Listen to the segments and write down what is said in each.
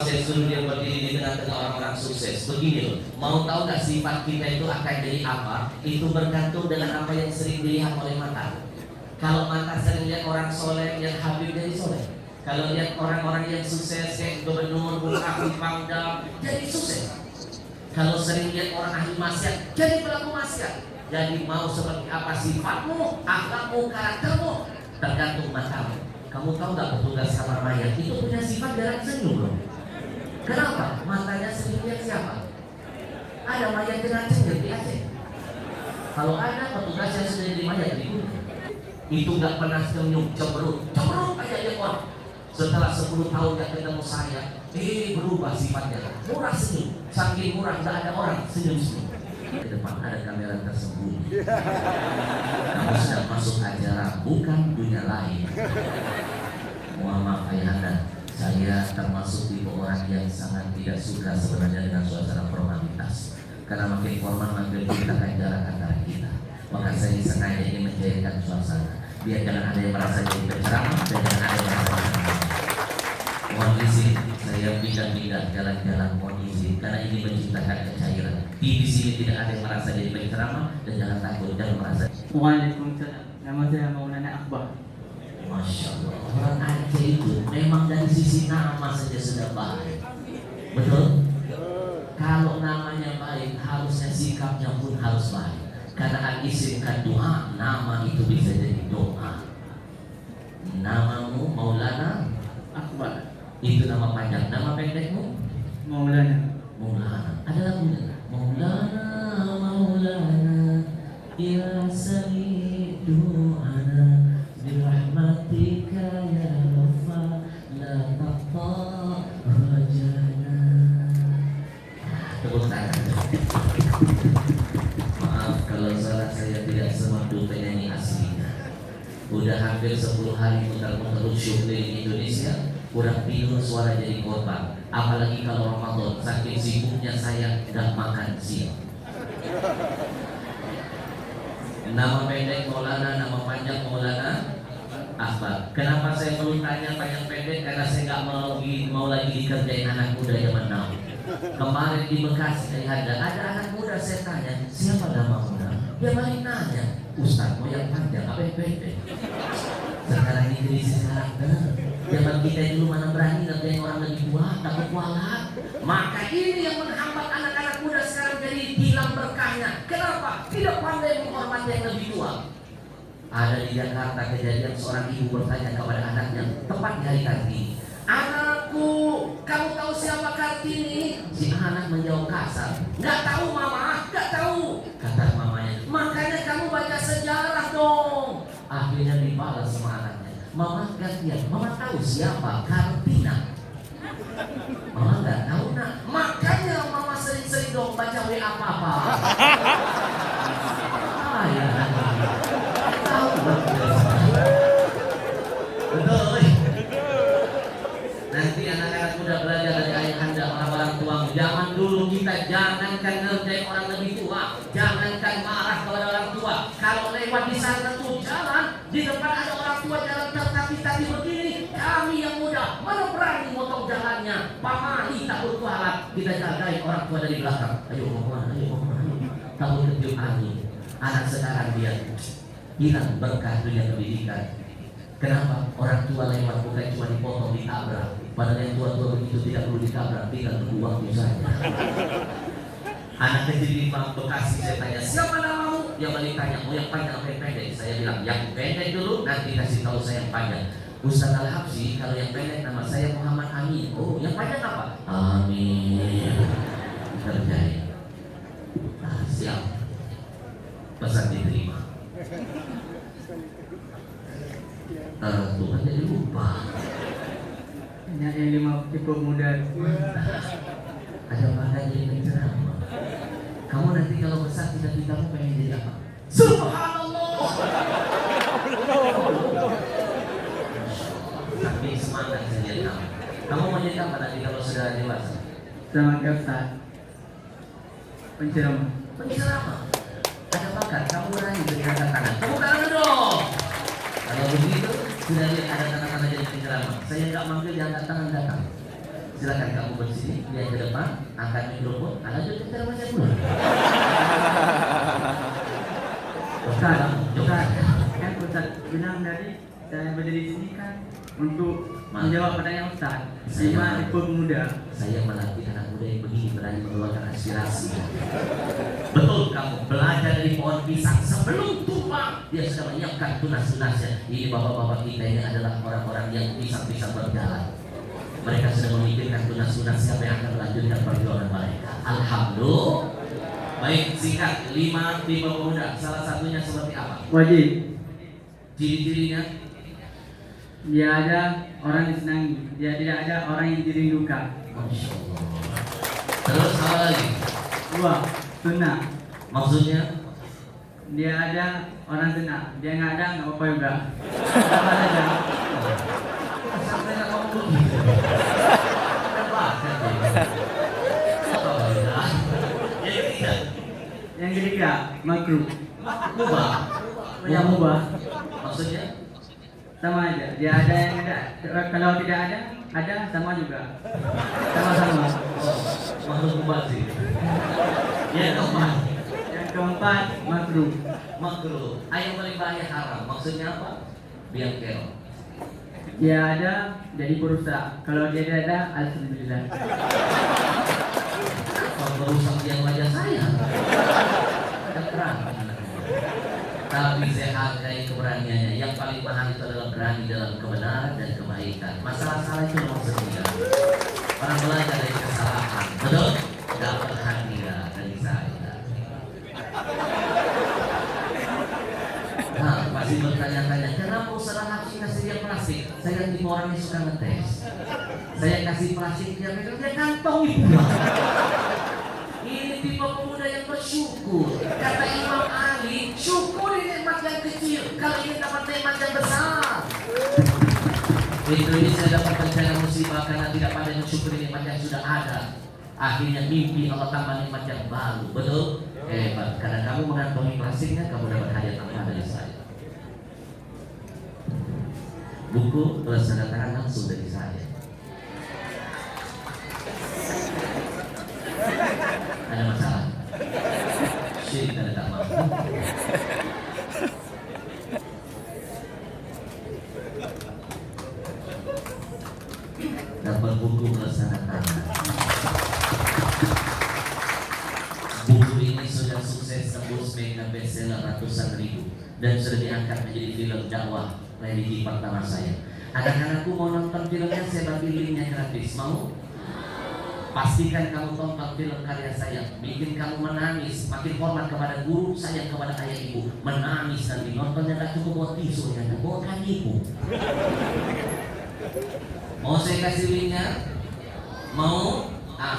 saya suruh dia berdiri di tengah-tengah orang-orang sukses. Begini loh, mau tahu nggak sifat kita itu akan jadi apa? Itu bergantung dengan apa yang sering dilihat oleh mata. Kalau mata sering lihat orang soleh, yang habib jadi soleh. Kalau lihat orang-orang yang sukses kayak gubernur, bupati, pangdam, jadi sukses. Kalau sering lihat orang ahli maksiat, jadi pelaku maksiat. Jadi mau seperti apa sifatmu, akhlakmu, karaktermu, tergantung matamu. Kamu tahu nggak petugas kamar mayat itu punya sifat garang senyum loh. Kenapa? Matanya sering lihat siapa? Ada mayat dengan cengir di Aceh. Kalau ada petugas yang sudah jadi mayat itu nggak pernah senyum, cemberut aja dia orang. Setelah 10 tahun dia ketemu saya, berubah sifatnya, murah senyum, saking murah nggak ada orang senyum. Ke depan ada kamera tersembunyi. Kamu sedang masuk acara bukan dunia lain. Mohon maaf ayahanda, saya termasuk tipe orang yang sangat tidak suka sebenarnya dengan suasana formalitas. Karena makin formal makin menciptakan jarak antara kita. Maka saya sengaja ingin mencairkan suasana. Biar jangan ada yang merasa jadi penceramah dan jangan ada yang merasa jadi mohon izin, saya pindah-pindah jalan-jalan, mohon izin, karena ini menciptakan kecairan. Di sini tidak ada yang merasa jadi penceramah dan jangan takut, jangan merasa. Waalaikumsalam. Nama saya Maulana Akbar. Masya Allah, orang Aceh itu memang dari sisi nama saja sudah baik. Betul? Kalau namanya baik, harusnya sikapnya pun harus baik. Karena al-isim kan doa, nama itu bisa jadi doa. Namamu Maulana Akbar. Itu nama panjang. Nama pendekmu? Maulana. Maulana. Ada lagunya? Maulana, Maulana, ya sami du'ana, birahmatika ya wafa, la taqta rajana. Tepuk tangan. Maaf kalau salah, saya tidak semadu penyanyi aslinya. Udah hampir 10 hari muter-muter show di Indonesia, kurang tidur suara jadi korban. Apalagi kalau Ramadan, saking sibuknya saya gak makan siang. Nama pendek Maulana, nama panjang Maulana Akbar. Kenapa saya perlu tanya panjang pendek? Karena saya gak mau lagi dikerjain anak muda zaman now. Kemarin di Bekasi ada anak muda, saya tanya siapa nama muda? Dia balik nanya, Ustaz mau yang panjang apa yang pendek? Sekarang ini krisis karakter. Zaman kita dulu mana berani ngerjain orang lebih tua, takut kualat. Maka ini yang menghambat anak-anak muda sekarang jadi hilang berkahnya. Kenapa? Tidak pandai menghormati yang lebih tua. Ada di Jakarta kejadian seorang ibu bertanya kepada anaknya, tepat di hari Kartini, anakku, kamu tahu siapa Kartini? Si anak menjawab kasar, nggak tahu mama, nggak tahu. Kata mamanya, makanya kamu baca sejarah dong. Akhirnya dibalas sama anaknya, mama gantian, mama tahu siapa Kartina? Mama nggak tahu nak, makanya mama sering-sering dong baca WA apa-apa. Ya, tahu betul. Nanti anak-anak muda belajar dari ayahanda, orang-orang tua. Zaman dulu kita jangankan ngerjain orang lebih tua, jangankan marah kepada orang tua. Kalau lewat di sana tuh jalan, di depan ada orang tua jalan tertati-tati begini, kami yang muda mana berani motong jalannya. Pamali takut kualat, kita jagain orang tua dari belakang. Ayo mau kemana? Ayo mau kemana? Takut ketiup angin. Anak sekarang dia hilang berkah dunia pendidikan. Kenapa? Orang tua lewat bukan cuma dipotong, ditabrak. Padahal yang tua-tua begitu tidak perlu ditabrak, tinggal tunggu waktu saja. Anak kecil di Bekasi, saya tanya siapa namamu? Dia balik tanya mau yang panjang atau yang pendek? Saya bilang yang pendek dulu, nanti kasih tahu saya yang panjang. Ustaz Al-Habsyi, kalau yang pendek nama saya Muhammad Amin. Oh, yang panjang apa? Amin. Kerjain. Nah, siap. Pesan diterima. Tuhan jadi lupa. Banyak yang 5 tipe muda. Ada bahan jadi penceramah. Kamu nanti kalau besar cita-citamu pengen jadi apa? Subhanallah. Tapi semangat saya jadi kamu. Kamu mau jadi apa nanti kalau sudah dewasa? Sama Ustaz. Penceramah. Penceramah. Ada bakat, kamu berani beri angkat tangan. Tepuk tangan dong. Kalau begitu, sudah lihat ada tanda-tanda jadi penceramah. Saya nggak manggil, dia angkat tangan datang. Silakan kamu bersini, lihat ke depan, angkat mikrofon, lanjut kita baca pula. Ustaz, kan Ustaz bilang tadi saya berdiri di sini kan untuk menjawab pertanyaan Ustaz. Lima tipe pemuda. Saya melatih anak muda yang begini berani mengeluarkan aspirasi. Betul kamu belajar dari pohon pisang sebelum tumbang dia sudah menyiapkan tunas-tunasnya. Ini bapak-bapak kita ini adalah orang-orang yang pisang-pisang berjalan. Mereka sudah memikirkan tunas-tunas siapa yang akan melanjutkan perjuangan mereka. Alhamdulillah. Baik, singkat 5 tipe pemuda. Salah satunya seperti apa? Wajib. Ciri-cirinya Dia ada orang yang disenangi. Dia tidak ada orang yang dirindukan. Masya Allah. Terus apa lagi? 2. Sunnah. Maksudnya Dia ada orang sunnah. Dia nggak ada nggak apa-apa juga. Apa saja. sampai nggak ngomong begitu. Ada bakat ya. Oh, ya. Yang ketiga, Yang ketiga, makruh. mubah. Yang mubah. Maksudnya Sama aja. Dia ada yang ada. Kalau tidak ada sama juga. Sama-sama. makhluk mubah sih. Yang keempat, Yang keempat, makruh. makruh. Yang paling bahaya haram. Maksudnya apa? Biang kerok. Dia ada jadi perusak. Kalau dia tidak ada, alhamdulillah. Kalau merusak yang wajah saya, terang. Tapi saya hargai keberaniannya. Yang paling mahal itu adalah berani dalam kebenaran dan kebaikan. Masalah salah itu nomor 9. Orang belajar dari kesalahan, betul? Dapat hadiah dari saya. Nah, pasti bertanya-tanya, kenapa usaha hakim kasih dia plastik? Saya tipe orang yang suka ngetes. Saya kasih plastik, dia pegang, dia kantongi pula. Ini tipe pemuda yang bersyukur. Kata Imam Ali, syukuri nikmat yang kecil kalau ingin dapat nikmat yang besar. Ini saya dapat bencana musibah karena tidak pandai mensyukuri nikmat yang sudah ada. Akhirnya mimpi Allah tambah nikmat yang baru. Betul? Hebat. Karena kamu mengantongi plastiknya, kamu dapat hadiah tambahan dari saya. Buku plus tanda tangan langsung dari saya. Ada masalah? Syirik dan tak mampu. Dapat buku bersama tangan. Buku ini sudah sukses tembus mega bestseller ratusan ribu dan sudah diangkat menjadi film dakwah religi pertama saya. Anak-anakku mau nonton filmnya, saya bagi linknya gratis. Mau? Pastikan kamu tonton film karya saya, bikin kamu menangis, makin hormat kepada guru, sayang kepada ayah ibu, menangis nanti nontonnya tak cukup buat tisu, ya, buat ibu. Mau saya kasih linknya? Mau?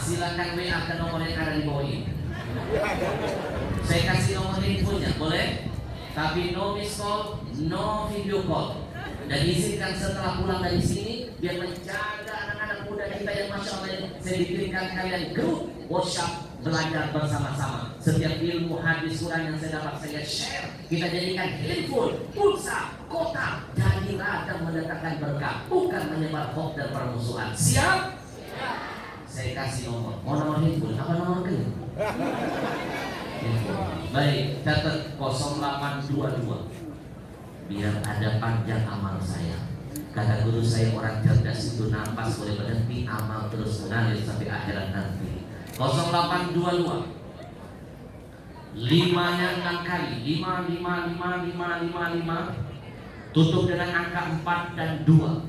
Silakan WA ke nomor yang ada di bawah ini. Saya kasih nomor infonya, boleh? Tapi no miss call, no video call. Dan izinkan setelah pulang dari sini biar menjaga anak-anak muda kita yang masya Allah ini. Saya bikinkan kalian grup workshop belajar bersama-sama. Setiap ilmu hadis Quran yang saya dapat saya share. Kita jadikan handphone, pulsa, kotak jadi ladang mendatangkan berkah, bukan menyebar hoax dan permusuhan. Siap? Saya kasih nomor. Mau nomor handphone? Apa nomor ke? Baik, catat 0822. Biar ada panjang amal saya. Kata guru saya, orang cerdas itu nafas boleh berhenti, amal terus mengalir sampai akhirat nanti. 0822 5-nya 6 kali 5 tutup dengan angka 4 dan 2.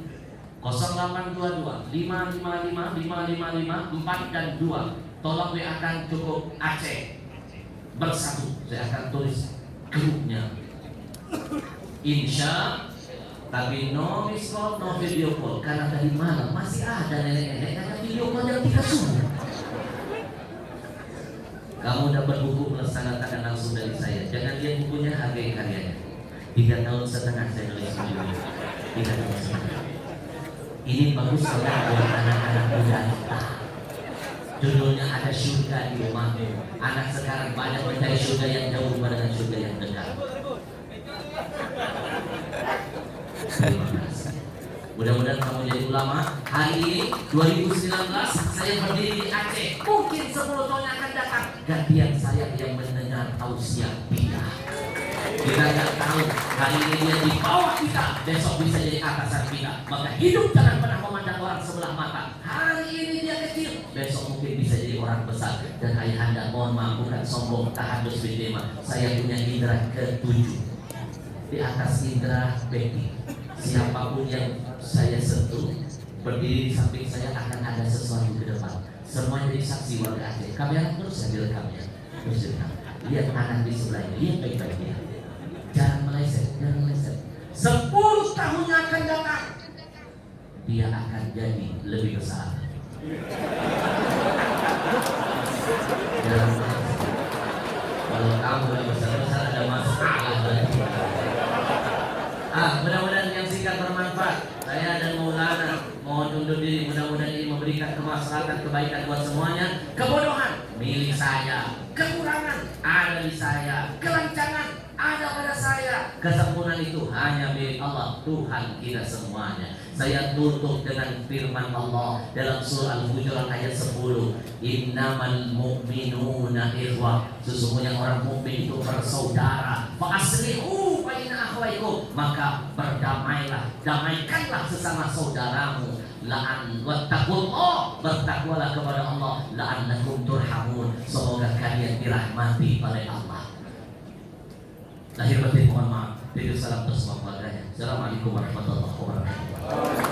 0822 555 4 dan 2. Tolong WA-kan cukup Aceh bersatu. Saya akan tulis grupnya. Insya, tapi no miss call, no video call. Karena tadi malam masih ada nenek-nenek karena video call yang 3 subuh. Kamu dapat buku plus tanda tangan langsung dari saya. Jangan lihat bukunya, hargai karyanya. 3,5 tahun saya nulis video. 3 tahun setengah. Ini bagus banget buat anak-anak muda kita. Judulnya Ada Surga di Rumahmu. Anak sekarang banyak mencari surga yang jauh dengan surga yang dekat. Terima kasih. Mudah-mudahan kamu jadi ulama. Hari ini 2019 saya berdiri di Aceh. Mungkin 10 tahun yang akan datang gantian saya yang mendengar tausiah dia. Kita nggak tahu hari ini dia di bawah kita, besok bisa jadi atasan kita. Maka hidup jangan pernah memandang orang sebelah mata. Hari ini dia kecil, besok mungkin bisa jadi orang besar. Dan ayahanda, mohon maaf, bukan sombong, tahadus bidema. Saya punya indera ke-7. Di atas indera Betty, siapapun yang saya sentuh, berdiri di samping saya akan ada sesuatu ke depan. Semua jadi saksi warga Aceh. Kamera terus saya direkamnya, terus direkam. Lihat anak di sebelahnya, lihat baik-baiknya. Jangan meleset, jangan meleset. 10 tahun yang akan datang, dia akan jadi lebih besar. Jangan meleset. Kalau kamu lebih besar-besar ada masalah berarti. Mudah-mudahan yang singkat bermanfaat. Saya dan Maulana mohon undur diri. Mudah-mudahan ini memberikan kemaslahatan, kebaikan buat semuanya. Kebodohan milik saya, kekurangan ada di saya, kelancangan ada pada saya. Kesempurnaan itu hanya milik Allah, Tuhan kita semuanya. Saya tutup dengan firman Allah dalam surah Al-Hujurat ayat 10. Innamal mu'minuna ikhwah. Sesungguhnya orang mukmin itu bersaudara. Fa aslihu baina akhwaikum. Maka berdamailah, damaikanlah sesama saudaramu. La'an wattaqullah, bertakwalah kepada Allah. La'annakum turhamun. Semoga kalian dirahmati oleh Allah. Lahir batin mohon maaf. Salam terus keluarganya. Assalamualaikum warahmatullahi wabarakatuh.